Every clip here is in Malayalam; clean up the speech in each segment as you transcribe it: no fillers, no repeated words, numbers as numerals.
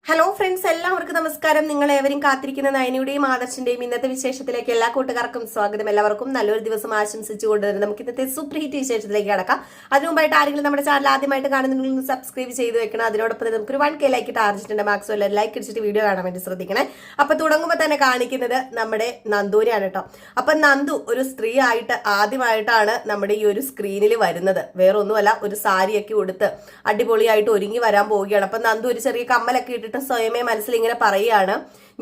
ഹലോ ഫ്രണ്ട്സ്, എല്ലാവർക്കും നമസ്കാരം. നിങ്ങൾ ഏവരും കാത്തിരിക്കുന്ന നയനയുടെയും ആദർശിന്റെയും ഇന്നത്തെ വിശേഷത്തിലേക്ക് എല്ലാ കൂട്ടുകാർക്കും സ്വാഗതം. എല്ലാവർക്കും നല്ലൊരു ദിവസം ആശംസിച്ചുകൊണ്ട് തന്നെ നമുക്ക് ഇന്നത്തെ സൂപ്പർ ഹിറ്റ് വിശേഷത്തിലേക്ക് കടക്കാം. അതിനു മുമ്പായിട്ട് ആരെങ്കിലും നമ്മുടെ ചാനൽ ആദ്യമായിട്ട് കാണുന്നുണ്ടെങ്കിൽ സബ്സ്ക്രൈബ് ചെയ്ത് വെക്കണം. അതിനോടൊപ്പം തന്നെ നമുക്കൊരു 1K ലൈക്ക് ടാർജറ്റ് മാക്സോ ലൈക്ക് അടിച്ചിട്ട് വീഡിയോ കാണാൻ വേണ്ടി ശ്രദ്ധിക്കണേ. അപ്പൊ തുടങ്ങുമ്പോൾ തന്നെ കാണിക്കുന്നത് നമ്മുടെ നന്ദുവിനെയാണ് കേട്ടോ. അപ്പൊ നന്ദു ഒരു സ്ത്രീ ആയിട്ട് ആദ്യമായിട്ടാണ് നമ്മുടെ ഈ ഒരു സ്ക്രീനിൽ വരുന്നത്. വേറെ ഒന്നുമല്ല, ഒരു സാരിയൊക്കെ ഉടുത്ത് അടിപൊളിയായിട്ട് ഒരുങ്ങി വരാൻ പോവുകയാണ്. അപ്പൊ നന്ദു ഒരു ചെറിയ കമ്മലൊക്കെ ഇട്ടിട്ട് സ്വയമേ മനസ്സിൽ ഇങ്ങനെ പറയുകയാണ്,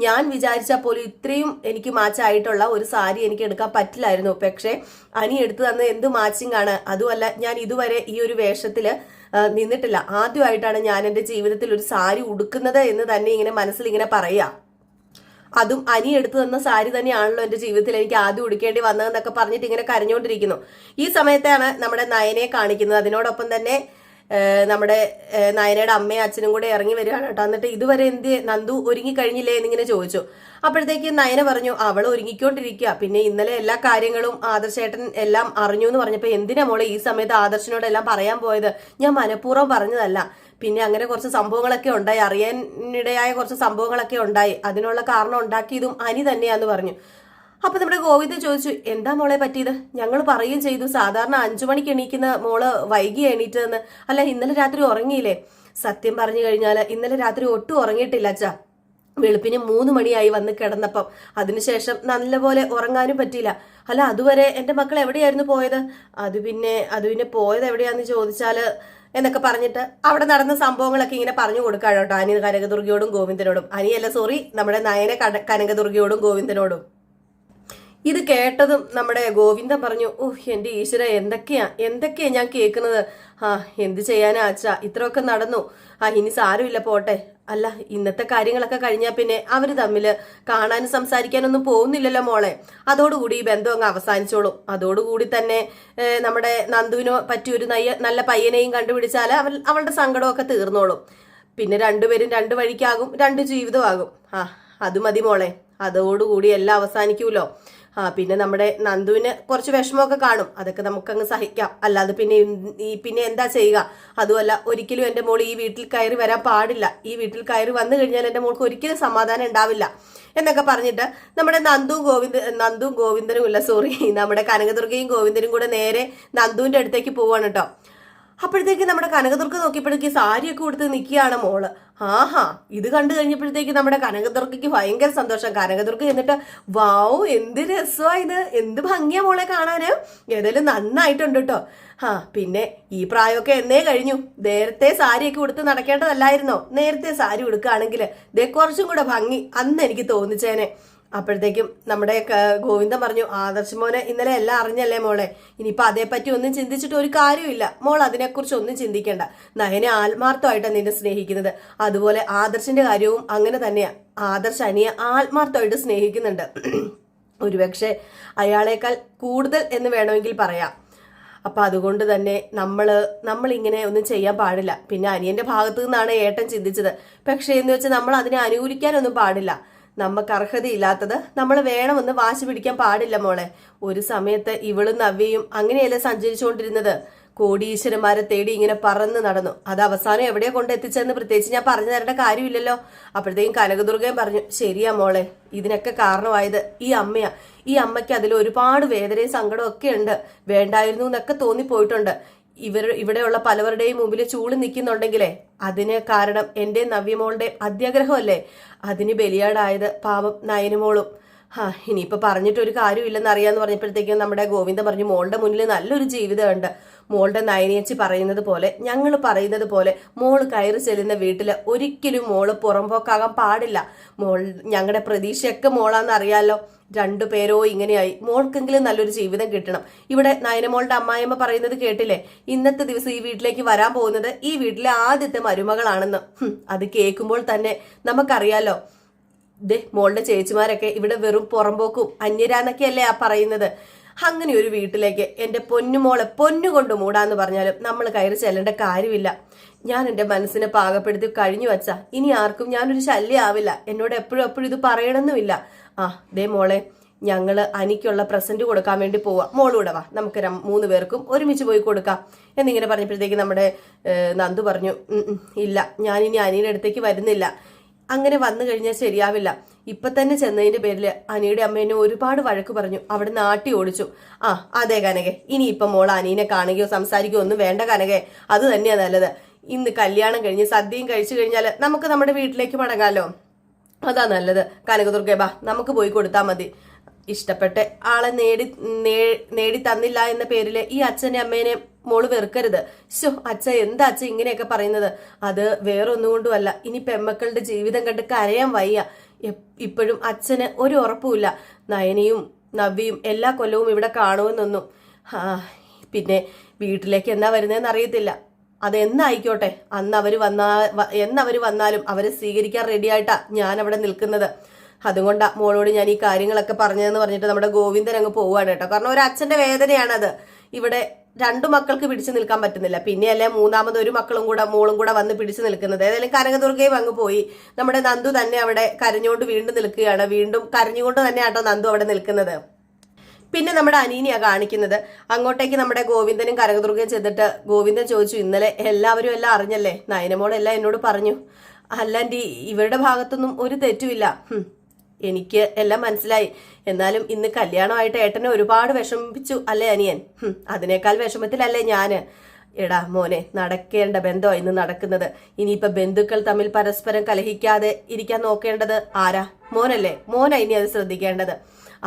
ഞാൻ വിചാരിച്ചാൽ പോലും ഇത്രയും എനിക്ക് മാച്ചായിട്ടുള്ള ഒരു സാരി എനിക്ക് എടുക്കാൻ പറ്റില്ലായിരുന്നു. പക്ഷെ അനി എടുത്തു തന്നത് എന്ത് മാച്ചിങ് ആണ്. അതുമല്ല, ഞാൻ ഇതുവരെ ഈ ഒരു വേഷത്തില് നിന്നിട്ടില്ല. ആദ്യമായിട്ടാണ് ഞാൻ എൻ്റെ ജീവിതത്തിൽ ഒരു സാരി ഉടുക്കുന്നത് എന്ന് തന്നെ ഇങ്ങനെ മനസ്സിൽ ഇങ്ങനെ പറയാ. അതും അനി എടുത്തു തന്ന സാരി തന്നെയാണല്ലോ എൻ്റെ ജീവിതത്തിൽ എനിക്ക് ആദ്യം ഉടുക്കേണ്ടി വന്നതെന്നൊക്കെ പറഞ്ഞിട്ട് ഇങ്ങനെ കരഞ്ഞുകൊണ്ടിരിക്കുന്നു. ഈ സമയത്താണ് നമ്മുടെ നയനെ കാണിക്കുന്നത്. അതിനോടൊപ്പം തന്നെ നമ്മുടെ നയനയുടെ അമ്മയും അച്ഛനും കൂടെ ഇറങ്ങി വരികയാണ് കേട്ടോ. എന്നിട്ട് ഇതുവരെ എന്ത് നന്ദു ഒരുങ്ങി കഴിഞ്ഞില്ലേ എന്നിങ്ങനെ ചോദിച്ചു. അപ്പോഴത്തേക്ക് നയന പറഞ്ഞു, അവൾ ഒരുങ്ങിക്കൊണ്ടിരിക്കുക. പിന്നെ ഇന്നലെ എല്ലാ കാര്യങ്ങളും ആദർശേട്ടൻ എല്ലാം അറിഞ്ഞു എന്ന് പറഞ്ഞപ്പോൾ എന്തിനാ മോളെ ഈ സമയത്ത് ആദർശനോടെല്ലാം പറയാൻ പോയത്? ഞാൻ മനഃപൂർവ്വം പറഞ്ഞതല്ല. പിന്നെ അങ്ങനെ കുറച്ച് സംഭവങ്ങളൊക്കെ ഉണ്ടായി, അറിയാനിടയായ കുറച്ച് സംഭവങ്ങളൊക്കെ ഉണ്ടായി. അതിനുള്ള കാരണം ഉണ്ടാക്കിയതും അനി തന്നെയാന്ന് പറഞ്ഞു. അപ്പൊ നമ്മുടെ ഗോവിന്ദൻ ചോദിച്ചു, എന്താ മോളെ പറ്റിയത്? ഞങ്ങൾ പറയുകയും ചെയ്തു, സാധാരണ 5 മണിക്ക് എണീക്കുന്ന മോള് വൈകി എണീറ്റതെന്ന്. അല്ല, ഇന്നലെ രാത്രി ഉറങ്ങിയില്ലേ? സത്യം പറഞ്ഞു കഴിഞ്ഞാൽ ഇന്നലെ രാത്രി ഒട്ടും ഉറങ്ങിയിട്ടില്ല അച്ഛാ. വെളുപ്പിന് 3 മണിയായി വന്ന് കിടന്നപ്പം. അതിനുശേഷം നല്ലപോലെ ഉറങ്ങാനും പറ്റിയില്ല. അല്ല, അതുവരെ എന്റെ മക്കൾ എവിടെയായിരുന്നു പോയത്? അത് പിന്നെ പോയത് എവിടെയാന്ന് ചോദിച്ചാല് എന്നൊക്കെ പറഞ്ഞിട്ട് അവിടെ നടന്ന സംഭവങ്ങളൊക്കെ ഇങ്ങനെ പറഞ്ഞു കൊടുക്കാണ് കേട്ടോ അനി കനകദുർഗയോടും ഗോവിന്ദനോടും. അനിയല്ല, സോറി, നമ്മുടെ നയനെ കനകദുർഗയോടും ഗോവിന്ദനോടും. ഇത് കേട്ടതും നമ്മുടെ ഗോവിന്ദൻ പറഞ്ഞു, ഓഹ് എന്റെ ഈശ്വര, എന്തൊക്കെയാ ഞാൻ കേൾക്കുന്നത്. എന്ത് ചെയ്യാനാ അച്ഛാ, ഇത്രയൊക്കെ നടന്നു. ഇനി സാരമില്ല, പോട്ടെ. അല്ല, ഇന്നത്തെ കാര്യങ്ങളൊക്കെ കഴിഞ്ഞാൽ പിന്നെ അവര് തമ്മില് കാണാനും സംസാരിക്കാനൊന്നും പോകുന്നില്ലല്ലോ മോളെ. അതോടുകൂടി ഈ ബന്ധം അങ്ങ് അവസാനിച്ചോളും. അതോടുകൂടി തന്നെ നമ്മുടെ നന്ദുവിനോ പറ്റിയൊരു നല്ല പയ്യനെയും കണ്ടുപിടിച്ചാൽ അവളുടെ സങ്കടമൊക്കെ തീർന്നോളും. പിന്നെ രണ്ടുപേരും 2 വഴിക്കാകും, 2 ജീവിതമാകും. അത് മതി മോളെ. അതോടുകൂടി എല്ലാം അവസാനിക്കൂലോ. പിന്നെ നമ്മുടെ നന്ദുവിന് കുറച്ച് വിഷമമൊക്കെ കാണും. അതൊക്കെ നമുക്കങ്ങ് സഹിക്കാം. അല്ലാതെ പിന്നെ എന്താ ചെയ്യുക? അതുമല്ല, ഒരിക്കലും എൻ്റെ മോൾ ഈ വീട്ടിൽ കയറി വരാൻ പാടില്ല. ഈ വീട്ടിൽ കയറി വന്നു കഴിഞ്ഞാൽ എൻ്റെ മോൾക്ക് ഒരിക്കലും സമാധാനം ഉണ്ടാവില്ല എന്നൊക്കെ പറഞ്ഞിട്ട് നമ്മുടെ നന്ദുവും ഗോവിന്ദനും ഇല്ല, സോറി, നമ്മുടെ കനകദുർഗയും ഗോവിന്ദനും കൂടെ നേരെ നന്ദുവിന്റെ അടുത്തേക്ക് പോവാണ് കേട്ടോ. അപ്പോഴത്തേക്ക് നമ്മുടെ കനകദുർഗ നോക്കിയപ്പോഴേക്ക് സാരിയൊക്കെ കൊടുത്ത് നിൽക്കുകയാണ് മോള്. ഇത് കണ്ടു കഴിഞ്ഞപ്പോഴത്തേക്ക് നമ്മുടെ കനകദുർഗയ്ക്ക് ഭയങ്കര സന്തോഷം. കനകദുർഗ എന്നിട്ട്, വാവ്, എന്ത് രസമാ ഇത്, എന്ത് ഭംഗിയാ മോളെ കാണാന്, ഏതായാലും നന്നായിട്ടുണ്ട് കേട്ടോ. പിന്നെ ഈ പ്രായമൊക്കെ എന്നേ കഴിഞ്ഞു. നേരത്തെ സാരിയൊക്കെ ഉടുത്ത് നടക്കേണ്ടതല്ലായിരുന്നോ? നേരത്തെ സാരി ഉടുക്കുകയാണെങ്കിൽ കുറച്ചും കൂടെ ഭംഗി അന്ന് എനിക്ക് തോന്നിച്ചേനെ. അപ്പോഴത്തേക്കും നമ്മുടെ ഗോവിന്ദൻ പറഞ്ഞു, ആദർശ് മോനെ ഇന്നലെ എല്ലാം അറിഞ്ഞല്ലേ മോളെ, ഇനിയിപ്പൊ അതേപ്പറ്റി ഒന്നും ചിന്തിച്ചിട്ട് ഒരു കാര്യമില്ല. മോൾ അതിനെക്കുറിച്ച് ഒന്നും ചിന്തിക്കേണ്ട. നയനെ ആത്മാർത്ഥമായിട്ടാണ് നിന്നെ സ്നേഹിക്കുന്നത്. അതുപോലെ ആദർശിന്റെ കാര്യവും അങ്ങനെ തന്നെയാ. ആദർശ് അനിയെ ആത്മാർത്ഥമായിട്ട് സ്നേഹിക്കുന്നുണ്ട്. ഒരുപക്ഷെ അയാളേക്കാൾ കൂടുതൽ എന്ന് വേണമെങ്കിൽ പറയാം. അപ്പൊ അതുകൊണ്ട് തന്നെ നമ്മൾ ഇങ്ങനെ ഒന്നും ചെയ്യാൻ പാടില്ല. പിന്നെ അനിയന്റെ ഭാഗത്തു നിന്നാണ് ഏട്ടൻ ചിന്തിച്ചത്. പക്ഷെ എന്ന് വെച്ചാൽ നമ്മൾ അതിനെ അനുകൂലിക്കാനൊന്നും പാടില്ല. നമുക്ക് അർഹതയില്ലാത്തത് നമ്മൾ വേണമെന്ന് വാശി പിടിക്കാൻ പാടില്ല മോളെ. ഒരു സമയത്ത് ഇവളും നവ്യയും അങ്ങനെയല്ലേ സഞ്ചരിച്ചുകൊണ്ടിരുന്നത്? കോടീശ്വരന്മാരെ തേടി ഇങ്ങനെ പറന്ന് നടന്നു. അത് അവസാനം എവിടെയാ കൊണ്ടെത്തിച്ചെന്ന് പ്രത്യേകിച്ച് ഞാൻ പറഞ്ഞു തരേണ്ട കാര്യമില്ലല്ലോ. അപ്പോഴത്തേക്കും കനകദുർഗയും പറഞ്ഞു, ശരിയാ മോളെ, ഇതിനൊക്കെ കാരണമായത് ഈ അമ്മയാ. ഈ അമ്മയ്ക്ക് അതിൽ ഒരുപാട് വേദനയും സങ്കടവും ഒക്കെ ഉണ്ട്. വേണ്ടായിരുന്നു എന്നൊക്കെ തോന്നിപ്പോയിട്ടുണ്ട്. ഇവിടെയുള്ള പലവരുടെയും മുമ്പിൽ ചൂളി നിൽക്കുന്നുണ്ടെങ്കിലേ അതിന് കാരണം എൻ്റെ നവ്യമോളുടെ അത്യാഗ്രഹമല്ലേ. അതിന് ബലിയാടായത് പാവം നയനമോളും. ഇനിയിപ്പൊ പറഞ്ഞിട്ടൊരു കാര്യമില്ലെന്ന് അറിയാന്ന് പറഞ്ഞപ്പോഴത്തേക്കും നമ്മുടെ ഗോവിന്ദൻ പറഞ്ഞു, മോളുടെ മുന്നിൽ നല്ലൊരു ജീവിതമുണ്ട്. മോളുടെ നയനേച്ചി പറയുന്നത് പോലെ, ഞങ്ങൾ പറയുന്നത് പോലെ മോള് കയറി ചെല്ലുന്ന വീട്ടില് ഒരിക്കലും മോള് പുറംപോക്കാകാൻ പാടില്ല. ഞങ്ങളുടെ പ്രതീക്ഷയൊക്കെ മോളാന്ന് അറിയാലോ. 2 പേരോ ഇങ്ങനെയായി. മോൾക്കെങ്കിലും നല്ലൊരു ജീവിതം കിട്ടണം. ഇവിടെ നയനമോളുടെ അമ്മായിയമ്മ പറയുന്നത് കേട്ടില്ലേ, ഇന്നത്തെ ദിവസം ഈ വീട്ടിലേക്ക് വരാൻ പോകുന്നത് ഈ വീട്ടിലെ ആദ്യത്തെ മരുമകളാണെന്ന്. അത് കേൾക്കുമ്പോൾ തന്നെ നമുക്കറിയാലോ, മോളുടെ ചേച്ചിമാരൊക്കെ ഇവിടെ വെറും പുറമ്പോക്കും അന്യരാന്നൊക്കെയല്ലേ പറയുന്നത്. അങ്ങനെ ഒരു വീട്ടിലേക്ക് എൻ്റെ പൊന്നുമോളെ പൊന്നുകൊണ്ട് മൂടാന്ന് പറഞ്ഞാലും നമ്മൾ കയറി ചെല്ലേണ്ട കാര്യമില്ല. ഞാൻ എൻ്റെ മനസ്സിനെ പാകപ്പെടുത്തി കഴിഞ്ഞു വച്ചാ ഇനി ആർക്കും ഞാനൊരു ശല്യം ആവില്ല. എന്നോട് എപ്പോഴും ഇത് പറയണമെന്നുമില്ല. മോളെ, ഞങ്ങള് അനിക്കുള്ള പ്രസന്റ് കൊടുക്കാൻ വേണ്ടി പോവാ, മോളൂടെ വാ, നമുക്ക് 3 പേർക്കും ഒരുമിച്ച് പോയി കൊടുക്കാം എന്നിങ്ങനെ പറഞ്ഞപ്പോഴത്തേക്ക് നമ്മുടെ നന്ദു പറഞ്ഞു, ഇല്ല, ഞാനിനി അനിയുടെ അടുത്തേക്ക് വരുന്നില്ല. അങ്ങനെ വന്നു കഴിഞ്ഞാൽ ശരിയാവില്ല. ഇപ്പൊ തന്നെ ചെന്നതിന്റെ പേരില് അനിയുടെ അമ്മേനെ ഒരുപാട് വഴക്ക് പറഞ്ഞു, അവിടെ നാട്ടി ഓടിച്ചു. അതെ കനകെ, ഇനി ഇപ്പൊ മോൾ അനീനെ കാണുകയോ സംസാരിക്കുകയോ ഒന്നും വേണ്ട കനകെ, അത് തന്നെയാ നല്ലത്. ഇന്ന് കല്യാണം കഴിഞ്ഞ് സദ്യയും കഴിച്ചു കഴിഞ്ഞാൽ നമുക്ക് നമ്മുടെ വീട്ടിലേക്ക് മടങ്ങാലോ, അതാ നല്ലത്. കനകദുർഗേ ബാ, നമുക്ക് പോയി കൊടുത്താൽ മതി. ഇഷ്ടപ്പെട്ട ആളെ നേടി തന്നില്ല എന്ന പേരില് ഈ അച്ഛനെ അമ്മേനെ മോള് വെറുക്കരുത്. അച്ഛൻ എന്താ അച്ഛൻ ഇങ്ങനെയൊക്കെ പറയുന്നത്? അത് വേറൊന്നും കൊണ്ടുമല്ല, ഇനി പെമ്മക്കളുടെ ജീവിതം കണ്ട് കരയാൻ വയ്യ. ഇപ്പോഴും അച്ഛന് ഒരു ഉറപ്പുമില്ല. നയനയും നവ്യയും എല്ലാ കൊല്ലവും ഇവിടെ കാണുമെന്നൊന്നും. പിന്നെ വീട്ടിലേക്ക് എന്നാ വരുന്നതെന്ന് അറിയത്തില്ല. അതെന്നായിക്കോട്ടെ, എന്നവര് വന്നാലും അവരെ സ്വീകരിക്കാൻ റെഡിയായിട്ടാ ഞാൻ അവിടെ നിൽക്കുന്നത്. അതുകൊണ്ടാ മോളോട് ഞാൻ ഈ കാര്യങ്ങളൊക്കെ പറഞ്ഞതെന്ന് പറഞ്ഞിട്ട് നമ്മുടെ ഗോവിന്ദൻ അങ്ങ് പോവാണ് കേട്ടോ. കാരണം ഒരു അച്ഛന്റെ വേദനയാണത്. ഇവിടെ രണ്ടു മക്കൾക്ക് പിടിച്ചു നിൽക്കാൻ പറ്റുന്നില്ല, പിന്നെയല്ലേ മൂന്നാമത് ഒരു മോളും കൂടെ വന്ന് പിടിച്ചു നിൽക്കുന്നത്. ഏതായാലും കനകദുർഗയും അങ്ങ് പോയി. നമ്മുടെ നന്ദു തന്നെ അവിടെ കരഞ്ഞുകൊണ്ട് വീണ്ടും നിൽക്കുകയാണ്. വീണ്ടും കരഞ്ഞുകൊണ്ട് തന്നെ ആട്ടോ നന്ദു അവിടെ നിൽക്കുന്നത്. പിന്നെ നമ്മുടെ അനീനിയാ കാണിക്കുന്നത്. അങ്ങോട്ടേക്ക് നമ്മുടെ ഗോവിന്ദനും കനകദുർഗയും ചെന്നിട്ട് ഗോവിന്ദൻ ചോദിച്ചു, ഇന്നലെ എല്ലാവരും എല്ലാം അറിഞ്ഞല്ലേ? നയനമോളെല്ലാം എന്നോട് പറഞ്ഞു. അല്ലാണ്ടി ഇവരുടെ ഭാഗത്തൊന്നും ഒരു തെറ്റുമില്ല. എനിക്ക് എല്ലാം മനസ്സിലായി. എന്നാലും ഇന്ന് കല്യാണമായിട്ട് ഏട്ടനെ ഒരുപാട് വിഷമിപ്പിച്ചു അല്ലേ അനിയൻ? അതിനേക്കാൾ വിഷമത്തിലല്ലേ ഞാന്. എടാ മോനെ, നടക്കേണ്ട ബന്ധമാണ് ഇന്ന് നടക്കുന്നത്. ഇനിയിപ്പൊ ബന്ധുക്കൾ തമ്മിൽ പരസ്പരം കലഹിക്കാതെ ഇരിക്കാൻ നോക്കേണ്ടത് ആരാ? മോനല്ലേ? മോനാ ഇനി അത് ശ്രദ്ധിക്കേണ്ടത്.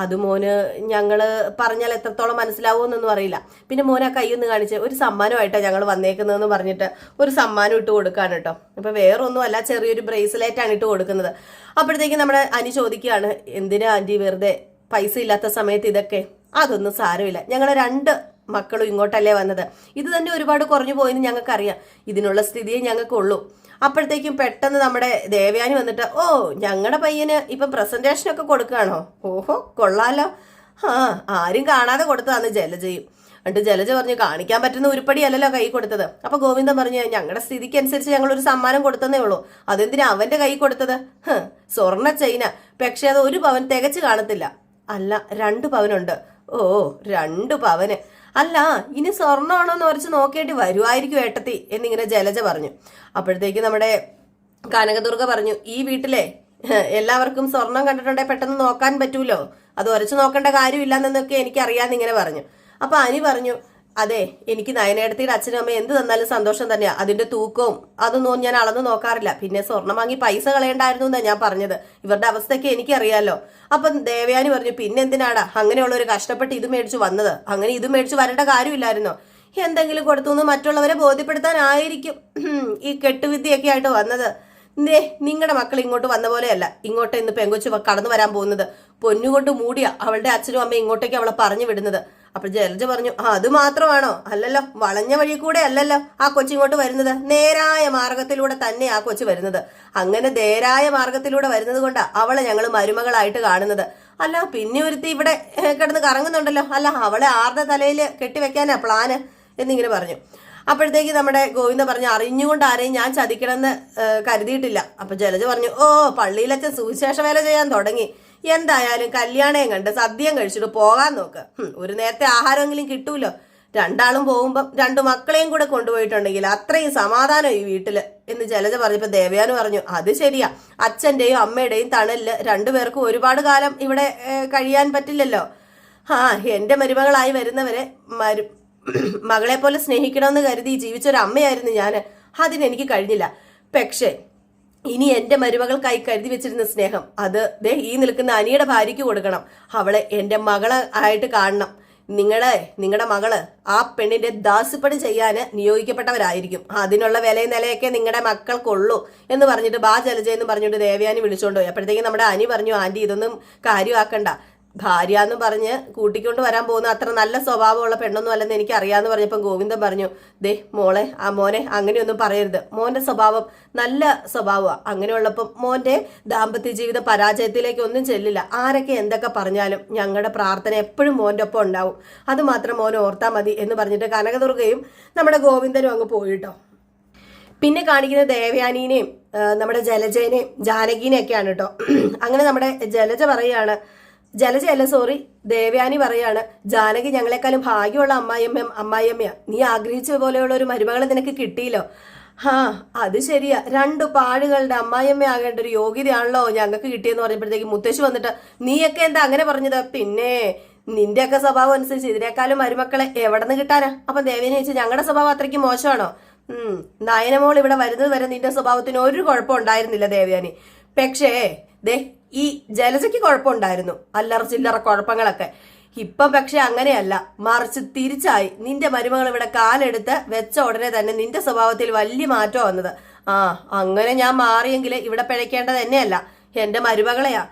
അത് മോന് ഞങ്ങള് പറഞ്ഞാൽ എത്രത്തോളം മനസ്സിലാവുമെന്നൊന്നും അറിയില്ല. പിന്നെ മോനെ കൈയൊന്ന് കാണിച്ച് ഒരു സമ്മാനമായിട്ടാണ് ഞങ്ങൾ വന്നേക്കുന്നതെന്ന് പറഞ്ഞിട്ട് ഒരു സമ്മാനം ഇട്ട് കൊടുക്കാൻ കേട്ടോ. അപ്പൊ വേറൊന്നും അല്ല, ചെറിയൊരു ബ്രേസ്ലെറ്റ് ആണ് ഇട്ട് കൊടുക്കുന്നത്. അപ്പോഴത്തേക്കും നമ്മുടെ അനി ചോദിക്കുകയാണ്, എന്തിനാ ആന്റി വെറുതെ പൈസ ഇല്ലാത്ത സമയത്ത് ഇതൊക്കെ? അതൊന്നും സാരമില്ല, ഞങ്ങളെ 2 മക്കളും ഇങ്ങോട്ടല്ലേ വന്നത്. ഇത് തന്നെ ഒരുപാട് കുറഞ്ഞു പോയെന്ന് ഞങ്ങൾക്കറിയാം. ഇതിനുള്ള സ്ഥിതിയെ ഞങ്ങൾക്കുള്ളൂ. അപ്പോഴത്തേക്കും പെട്ടെന്ന് നമ്മുടെ ദേവയാനി വന്നിട്ട്, ഞങ്ങളുടെ പയ്യന് ഇപ്പം പ്രസന്റേഷനൊക്കെ കൊടുക്കുകയാണോ? ഓഹോ, കൊള്ളാലോ. ആരും കാണാതെ കൊടുത്തതാന്ന് ജലജയും. എന്നിട്ട് ജലജ പറഞ്ഞു, കാണിക്കാൻ പറ്റുന്ന ഉരുപ്പടിയല്ലല്ലോ കൈ കൊടുത്തത്. അപ്പൊ ഗോവിന്ദൻ പറഞ്ഞു, ഞങ്ങളുടെ സ്ഥിതിക്ക് അനുസരിച്ച് ഞങ്ങൾ ഒരു സമ്മാനം കൊടുത്തതേ ഉള്ളൂ. അതെന്തിനാ അവന്റെ കൈ കൊടുത്തത്? സ്വർണ്ണ ചെയിന, പക്ഷെ അത് 1 പവൻ തികച്ചു കാണത്തില്ല. അല്ല, 2 പവനുണ്ട്. 2 പവന്. അല്ല, ഇനി സ്വർണ്ണമാണോന്ന് ഉറച്ച് നോക്കേണ്ടി വരുമായിരിക്കും ഏട്ടത്തി എന്നിങ്ങനെ ജലജ പറഞ്ഞു. അപ്പോഴത്തേക്ക് നമ്മുടെ കനകദുർഗ പറഞ്ഞു, ഈ വീട്ടിലെ എല്ലാവർക്കും സ്വർണം കണ്ടിട്ടുണ്ടെങ്കിൽ പെട്ടെന്ന് നോക്കാൻ പറ്റൂലോ, അത് ഉരച്ചു നോക്കേണ്ട കാര്യമില്ലെന്നൊക്കെ എനിക്കറിയാന്ന് ഇങ്ങനെ പറഞ്ഞു. അപ്പൊ അനി പറഞ്ഞു, അതെ, എനിക്ക് നയനേടത്തിയുടെ അച്ഛനും അമ്മ എന്ത് തന്നാലും സന്തോഷം തന്നെയാ. അതിന്റെ തൂക്കവും അതൊന്നും ഞാൻ അളന്ന് നോക്കാറില്ല. പിന്നെ സ്വർണം വാങ്ങി പൈസ കളയണ്ടായിരുന്നു എന്നാ ഞാൻ പറഞ്ഞത്. ഇവരുടെ അവസ്ഥയ്ക്ക് എനിക്കറിയാലോ. അപ്പൊ ദേവയാനി പറഞ്ഞു, പിന്നെ എന്തിനാടാ അങ്ങനെയുള്ള ഒരു കഷ്ടപ്പെട്ട് ഇത് മേടിച്ചു വന്നത്? അങ്ങനെ ഇത് മേടിച്ചു വരേണ്ട കാര്യമില്ലായിരുന്നോ? എന്തെങ്കിലും കൊടുത്തു മറ്റുള്ളവരെ ബോധ്യപ്പെടുത്താനായിരിക്കും ഈ കെട്ടുവിദ്യയൊക്കെ ആയിട്ട് വന്നത്. നിങ്ങളുടെ മക്കൾ ഇങ്ങോട്ട് വന്ന പോലെയല്ല ഇങ്ങോട്ട് ഇന്ന് പെങ്കൊച്ചു കടന്നു വരാൻ പോകുന്നത്. പൊന്നുകൊണ്ട് മൂടിയ അവളുടെ അച്ഛനും അമ്മയും ഇങ്ങോട്ടേക്ക് അവളെ പറഞ്ഞു വിടുന്നത്. അപ്പൊ ജലജ പറഞ്ഞു, അത് മാത്രമാണോ? അല്ലല്ലോ, വളഞ്ഞ വഴി കൂടെ അല്ലല്ലോ ആ കൊച്ചിങ്ങോട്ട് വരുന്നത്. നേരായ മാർഗത്തിലൂടെ തന്നെ ആ കൊച്ചു വരുന്നത്. അങ്ങനെ നേരായ മാർഗത്തിലൂടെ വരുന്നത് കൊണ്ടാ അവളെ ഞങ്ങൾ മരുമകളായിട്ട് കാണുന്നത്. അല്ല, പിന്നെ ഒരുത്തി ഇവിടെ കിടന്ന് കറങ്ങുന്നുണ്ടല്ലോ. അല്ല, അവളെ ആരുടെ തലയിൽ കെട്ടിവെക്കാനാ പ്ലാന് എന്നിങ്ങനെ പറഞ്ഞു. അപ്പോഴത്തേക്ക് നമ്മുടെ ഗോവിന്ദ പറഞ്ഞു, അറിഞ്ഞുകൊണ്ട് ആരെയും ഞാൻ ചതിക്കണമെന്ന് കരുതിയിട്ടില്ല. അപ്പൊ ജലജ പറഞ്ഞു, പള്ളിയിലച്ഛൻ സുവിശേഷ വേല ചെയ്യാൻ തുടങ്ങി. എന്തായാലും കല്യാണം കണ്ട് സദ്യം കഴിച്ചിട്ട് പോകാൻ നോക്ക്. ഒരു നേരത്തെ ആഹാരമെങ്കിലും കിട്ടൂലോ. 2 ആളും പോകുമ്പം 2 മക്കളെയും കൂടെ കൊണ്ടുപോയിട്ടുണ്ടെങ്കിൽ അത്രയും സമാധാനം ഈ വീട്ടില് എന്ന് ജലജ പറഞ്ഞപ്പോ ദേവയാനി പറഞ്ഞു, അത് ശരിയാ, അച്ഛന്റെയും അമ്മയുടെയും തണലില് 2 പേർക്കും ഒരുപാട് കാലം ഇവിടെ കഴിയാൻ പറ്റില്ലല്ലോ. എന്റെ മരുമകളായി വരുന്നവരെ മകളെ പോലെ സ്നേഹിക്കണമെന്ന് കരുതി ജീവിച്ചൊരു അമ്മയായിരുന്നു ഞാൻ. അതിനെനിക്ക് കഴിഞ്ഞില്ല. പക്ഷേ ഇനി എന്റെ മരുമകൾക്കായി കരുതി വെച്ചിരുന്ന സ്നേഹം അത് ഈ നിൽക്കുന്ന അനിയുടെ ഭാര്യയ്ക്ക് കൊടുക്കണം. അവളെ എന്റെ മകളെ ആയിട്ട് കാണണം. നിങ്ങളുടെ മകള് ആ പെണ്ണിന്റെ ദാസ്യപ്പണി ചെയ്യാന് നിയോഗിക്കപ്പെട്ടവരായിരിക്കും. അതിനുള്ള വിലയും നിലയൊക്കെ നിങ്ങളുടെ മക്കൾക്കുള്ളൂ എന്ന് പറഞ്ഞിട്ട് ബാ ജലജ എന്ന് പറഞ്ഞിട്ട് ദേവയാനി വിളിച്ചോണ്ട് പോയി. അപ്പോഴത്തേക്കും നമ്മുടെ അനി പറഞ്ഞു, ആന്റി ഇതൊന്നും കാര്യമാക്കണ്ട, ഭാര്യ എന്ന് പറഞ്ഞ് കൂട്ടിക്കൊണ്ട് വരാൻ പോകുന്ന അത്ര നല്ല സ്വഭാവമുള്ള പെണ്ണൊന്നും അല്ലെന്ന് എനിക്ക് അറിയാന്ന് പറഞ്ഞപ്പോൾ ഗോവിന്ദൻ പറഞ്ഞു, മോളെ മോനെ അങ്ങനെയൊന്നും പറയരുത്. മോന്റെ സ്വഭാവം നല്ല സ്വഭാവമാണ്. അങ്ങനെയുള്ളപ്പം മോന്റെ ദാമ്പത്യ ജീവിത പരാജയത്തിലേക്ക് ഒന്നും ചെല്ലില്ല. ആരൊക്കെ എന്തൊക്കെ പറഞ്ഞാലും ഞങ്ങളുടെ പ്രാർത്ഥന എപ്പോഴും മോന്റെ ഒപ്പം ഉണ്ടാവും. അത് മാത്രം മോനെ ഓർത്താ മതി എന്ന് പറഞ്ഞിട്ട് കനകദുർഗയും നമ്മുടെ ഗോവിന്ദനും അങ്ങ് പോയിട്ടോ. പിന്നെ കാണിക്കുന്ന ദേവയാനീനെയും നമ്മുടെ ജലജേനെയും ജാനകീനെയൊക്കെയാണ് കേട്ടോ. അങ്ങനെ നമ്മുടെ ദേവയാനി പറയാണ്, ജാനകി ഞങ്ങളെക്കാളും ഭാഗ്യമുള്ള അമ്മായിയമ്മയാ. നീ ആഗ്രഹിച്ച പോലെയുള്ള ഒരു മരുമകളെ നിനക്ക് കിട്ടിയില്ലോ. ഹാ, അത് ശരിയാ. രണ്ടു പാടുകളുടെ അമ്മായിയമ്മ ആകേണ്ട ഒരു യോഗ്യതയാണല്ലോ ഞങ്ങൾക്ക് കിട്ടിയെന്ന് പറഞ്ഞപ്പോഴത്തേക്ക് മുത്തശ്ശി വന്നിട്ട് നീയൊക്കെ എന്താ അങ്ങനെ പറഞ്ഞത്? പിന്നെ നിന്റെയൊക്കെ സ്വഭാവം അനുസരിച്ച് ഇതിനേക്കാളും മരുമക്കളെ എവിടെ നിന്ന് കിട്ടാനാ? അപ്പൊ ദേവേനെ ചോദിച്ചു ഞങ്ങളുടെ സ്വഭാവം അത്രയ്ക്ക് മോശമാണോ? നയനമോൾ ഇവിടെ വരുന്നത് വരെ നിന്റെ സ്വഭാവത്തിന് ഒരു കുഴപ്പം ഉണ്ടായിരുന്നില്ല ദേവയാനി. പക്ഷേ ദേ ഈ ജലജയ്ക്ക് കുഴപ്പമുണ്ടായിരുന്നു, അല്ലറ ചില്ലറ കുഴപ്പങ്ങളൊക്കെ. ഇപ്പം പക്ഷെ അങ്ങനെയല്ല, മറിച്ച് തിരിച്ചായി. നിന്റെ മരുമകൾ ഇവിടെ കാലെടുത്ത് വെച്ച ഉടനെ തന്നെ നിന്റെ സ്വഭാവത്തിൽ വലിയ മാറ്റം വന്നത്. അങ്ങനെ ഞാൻ മാറിയെങ്കിൽ ഇവിടെ പിഴയ്ക്കേണ്ടത് തന്നെയല്ല, എന്റെ മരുമകളെയാ.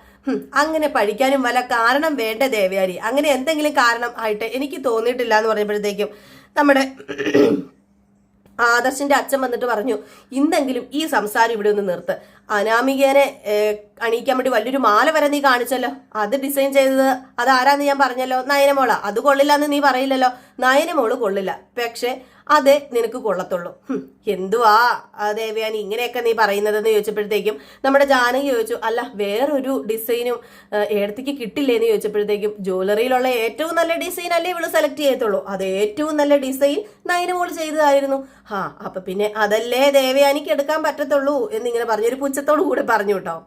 അങ്ങനെ പഠിക്കാനും വല്ല കാരണം വേണ്ട ദേവയാനി. അങ്ങനെ എന്തെങ്കിലും കാരണം ആയിട്ട് എനിക്ക് തോന്നിയിട്ടില്ല എന്ന് പറഞ്ഞപ്പോഴത്തേക്കും നമ്മുടെ ആദർശിന്റെ അച്ഛൻ വന്നിട്ട് പറഞ്ഞു ഇന്നെങ്കിലും ഈ സംസാരം ഇവിടെ ഒന്ന് നിർത്ത്. അനാമികേനെ അണിയിക്കാൻ വേണ്ടി വലിയൊരു മാല വരെ നീ കാണിച്ചല്ലോ, അത് ഡിസൈൻ ചെയ്തത് അതാരാന്ന് ഞാൻ പറഞ്ഞല്ലോ, നയനമോളാ. അത് കൊള്ളില്ല എന്ന് നീ പറയില്ലല്ലോ. നയനമോള് കൊള്ളില്ല, പക്ഷെ അതേ നിനക്ക് കൊള്ളത്തുള്ളൂ. എന്തുവാ ദേവയാനി ഇങ്ങനെയൊക്കെ നീ പറയുന്നതെന്ന് ചോദിച്ചപ്പോഴത്തേക്കും നമ്മുടെ ജാനകി ചോദിച്ചു അല്ല വേറൊരു ഡിസൈനും ഏടത്തേക്ക് കിട്ടില്ലേന്ന് ചോദിച്ചപ്പോഴത്തേക്കും ജ്വല്ലറിയിലുള്ള ഏറ്റവും നല്ല ഡിസൈൻ അല്ലേ ഇവള് സെലക്ട് ചെയ്യത്തുള്ളൂ, അത് ഏറ്റവും നല്ല ഡിസൈൻ നയനമോള് ചെയ്തതായിരുന്നു. അപ്പൊ പിന്നെ അതല്ലേ ദേവയാനിക്ക് എടുക്കാൻ പറ്റത്തുള്ളൂ എന്നിങ്ങനെ പറഞ്ഞൊരു പുച്ഛത്തോടു കൂടെ പറഞ്ഞു കേട്ടോ.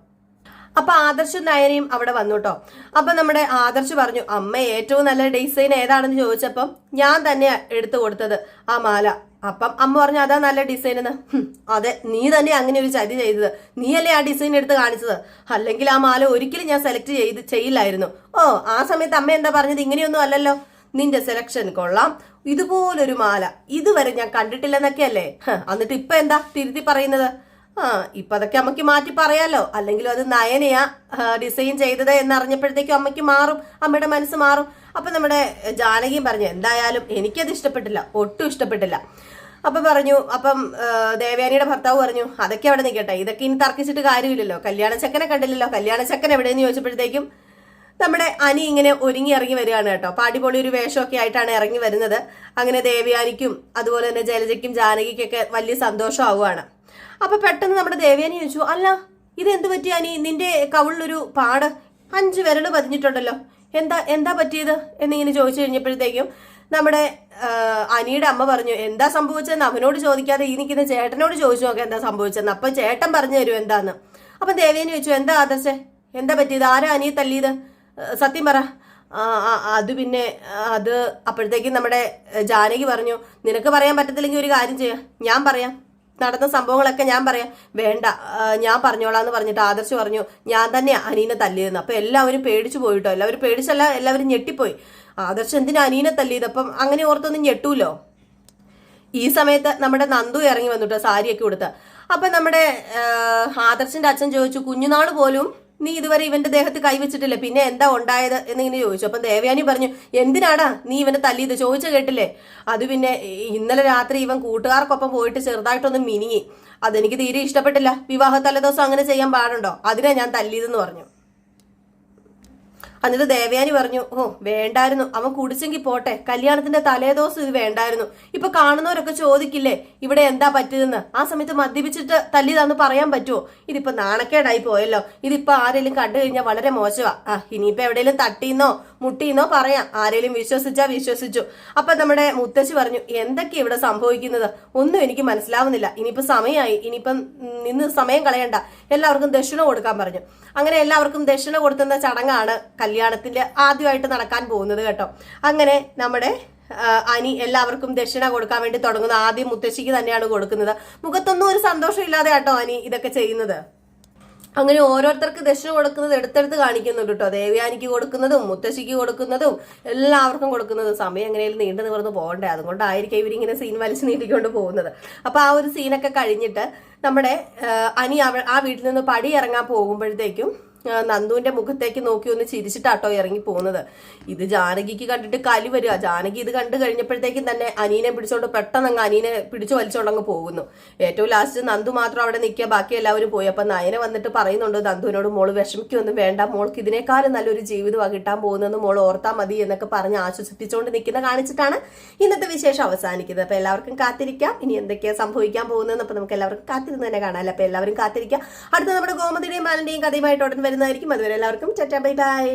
അപ്പൊ ആദർശും നയനയും അവിടെ വന്നു കേട്ടോ. അപ്പൊ നമ്മുടെ ആദർശ് പറഞ്ഞു അമ്മ ഏറ്റവും നല്ല ഡിസൈൻ ഏതാണെന്ന് ചോദിച്ചപ്പം ഞാൻ തന്നെയാ എടുത്തു കൊടുത്തത് ആ മാല. അപ്പം അമ്മ പറഞ്ഞു അതാ നല്ല ഡിസൈൻ എന്ന്. അതെ, നീ തന്നെ അങ്ങനെ ഒരു ചതി ചെയ്തത്, നീയല്ലേ ആ ഡിസൈൻ എടുത്ത് കാണിച്ചത്, അല്ലെങ്കിൽ ആ മാല ഒരിക്കലും ഞാൻ സെലക്ട് ചെയ്യില്ലായിരുന്നു. ആ സമയത്ത് അമ്മ എന്താ പറഞ്ഞത്? ഇങ്ങനെയൊന്നും അല്ലല്ലോ, നിന്റെ സെലക്ഷൻ കൊള്ളാം, ഇതുപോലൊരു മാല ഇതുവരെ ഞാൻ കണ്ടിട്ടില്ലെന്നൊക്കെയല്ലേ. എന്നിട്ട് ഇപ്പൊ എന്താ തിരുത്തി പറയുന്നത്? ഇപ്പൊ അതൊക്കെ അമ്മയ്ക്ക് മാറ്റി പറയാലോ, അല്ലെങ്കിലും അത് നയനയാ ഡിസൈൻ ചെയ്തത് എന്നറിഞ്ഞപ്പോഴത്തേക്കും അമ്മയ്ക്ക് മാറും, അമ്മയുടെ മനസ്സ് മാറും. അപ്പൊ നമ്മുടെ ജാനകിയും പറഞ്ഞു എന്തായാലും എനിക്കത് ഇഷ്ടപ്പെട്ടില്ല, ഒട്ടും ഇഷ്ടപ്പെട്ടില്ല. അപ്പൊ പറഞ്ഞു അപ്പം ദേവയാനിയുടെ ഭർത്താവ് പറഞ്ഞു അതൊക്കെ അവിടെ നിൽക്കട്ടെ, ഇതൊക്കെ ഇനി തർക്കിച്ചിട്ട് കാര്യമില്ലല്ലോ, കല്യാണ ചെക്കനെ കണ്ടില്ലല്ലോ, കല്യാണ ചെക്കൻ എവിടെയെന്ന് ചോദിച്ചപ്പോഴത്തേക്കും നമ്മുടെ അനി ഇങ്ങനെ ഒരുങ്ങി ഇറങ്ങി വരികയാണ് കേട്ടോ. പാടിപൊളി ഒരു വേഷമൊക്കെ ആയിട്ടാണ് ഇറങ്ങി വരുന്നത്. അങ്ങനെ ദേവയാനിക്കും അതുപോലെ തന്നെ ജലജയ്ക്കും ജാനകിക്കൊക്കെ വലിയ സന്തോഷമാവുകയാണ്. അപ്പൊ പെട്ടെന്ന് നമ്മുടെ ദേവയാനി ചോദിച്ചു അല്ല ഇതെന്ത് പറ്റിയാ നീ, നിന്റെ കവിളിലൊരു പാട് 5 വിരല് പതിഞ്ഞിട്ടുണ്ടല്ലോ, എന്താ പറ്റിയത് എന്നിങ്ങനെ ചോദിച്ചു കഴിഞ്ഞപ്പോഴത്തേക്കും നമ്മുടെ അനിയുടെ അമ്മ പറഞ്ഞു എന്താ സംഭവിച്ചെന്ന് അവനോട് ചോദിക്കാതെ ഈ നിൽക്കുന്ന ചേട്ടനോട് ചോദിച്ചു നോക്കാം എന്താ സംഭവിച്ചെന്ന്, അപ്പൊ ചേട്ടൻ പറഞ്ഞു തരും എന്താന്ന്. അപ്പൊ ദേവയാനി ചോദിച്ചു എന്താ ആദർശേ എന്താ പറ്റിയത്, ആരാ അനിയെ തല്ലിയത്, സത്യം പറ. അത് പിന്നെ അത് അപ്പോഴത്തേക്കും നമ്മുടെ ജാനകി പറഞ്ഞു നിനക്ക് പറയാൻ പറ്റത്തില്ലെങ്കിൽ ഒരു കാര്യം ചെയ്യാം, ഞാൻ പറയാം, നടന്ന സംഭവങ്ങളൊക്കെ ഞാൻ പറയാം. വേണ്ട ഞാൻ പറഞ്ഞോളാന്ന് പറഞ്ഞിട്ട് ആദർശ് പറഞ്ഞു ഞാൻ തന്നെയാ അനീനെ തല്ലിയതെന്ന്. അപ്പൊ എല്ലാവരും പേടിച്ചു പോയിട്ടോ, എല്ലാവരും പേടിച്ചല്ല എല്ലാവരും ഞെട്ടിപ്പോയി. ആദർശ് എന്തിനാ അനീനെ തല്ലിയത്, അപ്പം അങ്ങനെ ഓർത്തൊന്നും ഞെട്ടൂലോ. ഈ സമയത്ത് നമ്മുടെ നന്ദു ഇറങ്ങി വന്നിട്ടോ സാരിയൊക്കെ കൊടുത്ത്. അപ്പൊ നമ്മുടെ ആദർശിന്റെ അച്ഛൻ ചോദിച്ചു കുഞ്ഞുനാള് പോലും നീ ഇതുവരെ ഇവന്റെ ദേഹത്ത് കൈവച്ചിട്ടില്ലേ, പിന്നെ എന്താ ഉണ്ടായത് എന്നിങ്ങനെ ചോദിച്ചു. അപ്പൊ ദേവയാനി പറഞ്ഞു എന്തിനാടാ നീ ഇവനെ തല്ലിയത്, ചോദിച്ചു കേട്ടില്ലേ. അത് പിന്നെ ഇന്നലെ രാത്രി ഇവൻ കൂട്ടുകാർക്കൊപ്പം പോയിട്ട് ചെറുതായിട്ടൊന്ന് മിനിങ്ങി, അതെനിക്ക് തീരെ ഇഷ്ടപ്പെട്ടില്ല, വിവാഹ തലേദിവസം അങ്ങനെ ചെയ്യാൻ പാടുണ്ടോ, അതിനാ ഞാൻ തല്ലിയതെന്ന് പറഞ്ഞു. എന്നിട്ട് ദേവയാനി പറഞ്ഞു വേണ്ടായിരുന്നു, അവൻ കുടിച്ചെങ്കിൽ പോട്ടെ, കല്യാണത്തിന്റെ തലേദിവസം ഇത് വേണ്ടായിരുന്നു. ഇപ്പൊ കാണുന്നവരൊക്കെ ചോദിക്കില്ലേ ഇവിടെ എന്താ പറ്റിയതെന്ന്, ആ സമയത്ത് മദ്യപിച്ചിട്ട് തല്ലിയതാന്ന് പറയാൻ പറ്റുമോ, ഇതിപ്പോ നാണക്കേടായി പോയല്ലോ, ഇതിപ്പോ ആരെങ്കിലും കണ്ടു കഴിഞ്ഞാൽ വളരെ മോശമാ. ഇനിയിപ്പോ എവിടെയെങ്കിലും തട്ടിന്നോ മുട്ടിന്നോ പറയാം, ആരെങ്കിലും വിശ്വസിച്ചാ വിശ്വസിച്ചു. അപ്പൊ നമ്മുടെ മുത്തശ്ശി പറഞ്ഞു എന്തൊക്കെ ഇവിടെ സംഭവിക്കുന്നത് ഒന്നും എനിക്ക് മനസ്സിലാവുന്നില്ല, ഇനിയിപ്പോ സമയമായി, ഇനിയിപ്പം നിന്ന് സമയം കളയണ്ട, എല്ലാവർക്കും ദക്ഷിണ കൊടുക്കാൻ പറഞ്ഞു. അങ്ങനെ എല്ലാവർക്കും ദക്ഷിണ കൊടുത്തുന്ന ചടങ്ങാണ് കല്യാണത്തിന്റെ ആദ്യമായിട്ട് നടക്കാൻ പോകുന്നത് കേട്ടോ. അങ്ങനെ നമ്മുടെ അനി എല്ലാവർക്കും ദക്ഷിണ കൊടുക്കാൻ വേണ്ടി തുടങ്ങുന്നത് ആദ്യം മുത്തശ്ശിക്ക് തന്നെയാണ് കൊടുക്കുന്നത്. മുഖത്തൊന്നും ഒരു സന്തോഷം ഇല്ലാതെ കേട്ടോ അനി ഇതൊക്കെ ചെയ്യുന്നത്. അങ്ങനെ ഓരോരുത്തർക്ക് ദക്ഷിണ കൊടുക്കുന്നത് എടുത്തെടുത്ത് കാണിക്കുന്നുണ്ട് കേട്ടോ. ദേവയാനിക്ക് കൊടുക്കുന്നതും മുത്തശ്ശിക്ക് കൊടുക്കുന്നതും എല്ലാവർക്കും കൊടുക്കുന്നതും. സമയം എങ്ങനെയും നീണ്ടു നിവർന്ന് പോകണ്ടേ, അതുകൊണ്ടായിരിക്കും ഇവരിങ്ങനെ സീൻ വലിച്ചു നീട്ടിക്കൊണ്ട് പോകുന്നത്. അപ്പൊ ആ ഒരു സീനൊക്കെ കഴിഞ്ഞിട്ട് നമ്മുടെ അനി ആ വീട്ടിൽ നിന്ന് പടി ഇറങ്ങാൻ പോകുമ്പോഴത്തേക്കും നന്ദുവിന്റെ മുഖത്തേക്ക് നോക്കി ഒന്ന് ചിരിച്ചിട്ടാട്ടോ ഇറങ്ങി പോകുന്നത്. ഇത് ജാനകിക്ക് കണ്ടിട്ട് കലി വരിക. ജാനകി ഇത് കണ്ടു കഴിഞ്ഞപ്പോഴത്തേക്കും തന്നെ അനീനെ പിടിച്ചോണ്ട് പെട്ടെന്ന് അങ്ങ് അനീനെ പിടിച്ചു വലിച്ചോണ്ടങ്ങ് പോകുന്നു. ഏറ്റവും ലാസ്റ്റ് നന്ദു മാത്രം അവിടെ നിൽക്കുക, ബാക്കി എല്ലാവരും പോയി. അപ്പൊ നയന വന്നിട്ട് പറയുന്നുണ്ട് നന്ദുവിനോട് മോള് വിഷമിക്കൊന്നും വേണ്ട, മോൾക്ക് ഇതിനേക്കാളും നല്ലൊരു ജീവിതമാണ് കിട്ടാൻ പോകുന്നതെന്ന് മോൾ ഓർത്താ മതി എന്നൊക്കെ പറഞ്ഞ് ആശ്വസിപ്പിച്ചുകൊണ്ട് നിൽക്കുന്ന കാണിച്ചിട്ടാണ് ഇന്നത്തെ വിശേഷം അവസാനിക്കുന്നത്. അപ്പൊ എല്ലാവർക്കും കാത്തിരിക്കാം ഇനി എന്തൊക്കെയാ സംഭവിക്കാൻ പോകുന്നതെന്ന്. അപ്പൊ നമുക്ക് എല്ലാവർക്കും കാത്തിരുന്ന് തന്നെ കാണാം. അപ്പൊ എല്ലാവരും കാത്തിരിക്കാം. അടുത്ത നമ്മുടെ ഗോമതിയുടെയും ബാലന്റെയും കഥയുമായിട്ട് ഉടൻ വരുന്നതായിരിക്കും. അതുവരെ എല്ലാവർക്കും ടാറ്റാ ബൈ ബൈ.